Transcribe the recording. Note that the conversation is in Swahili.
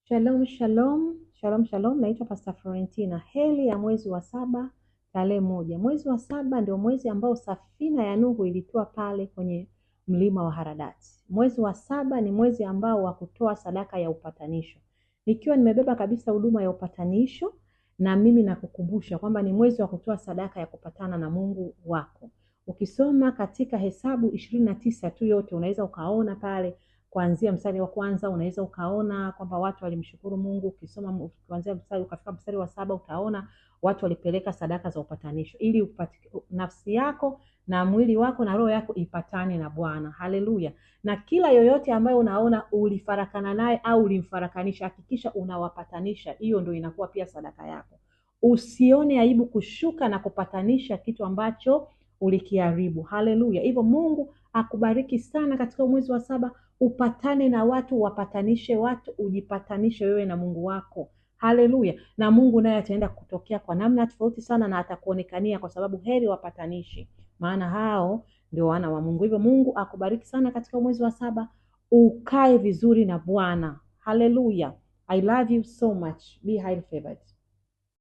Shalom, shalom, shalom, shalom. Naitwa Pastor Florentina. Heri ya mwezi wa 7 tarehe 1. Mwezi wa 7 ndio mwezi ambao safina ya Nuhu ilitua pale kwenye mlima wa Haradati. Mwezi wa 7 ni mwezi ambao wa kutoa sadaka ya upatanisho. Nikiwa nimebeba kabisa huduma ya upatanisho, na mimi nakukumbusha kwamba ni mwezi wa kutoa sadaka ya kupatana na Mungu wako. Ukisoma katika Hesabu 29 tu yote unaweza ukaona pale kuanzia mstari wa kwanza unaweza ukaona kwamba watu walimshukuru Mungu. Ukisoma kuanzia mstari ukafika mstari wa 7 utaona watu walipeleka sadaka za upatanisho ili nafsi yako na mwili wako na roho yako ipatane na Bwana. Haleluya. Na kila yoyote ambayo unaona ulifarakana naye au ulimfarakanisha, hakikisha unawapatanisha. Hiyo ndio inakuwa pia sadaka yako. Usione aibu kushuka na kupatanisha kitu ambacho ulikiharibu. Haleluya. Hivyo Mungu akubariki sana katika mwezi wa 7. Upatane na watu, wapatanishe watu, ujipatanishe wewe na Mungu wako. Haleluya. Na Mungu naye ataenda kutokea kwa namna tofauti sana na atakuonekania, kwa sababu heri wapatanishi, maana hao ndio wana wa Mungu. Hivyo Mungu akubariki sana katika mwezi wa 7. Ukae vizuri na Bwana. Haleluya. I love you so much. Be highly favored.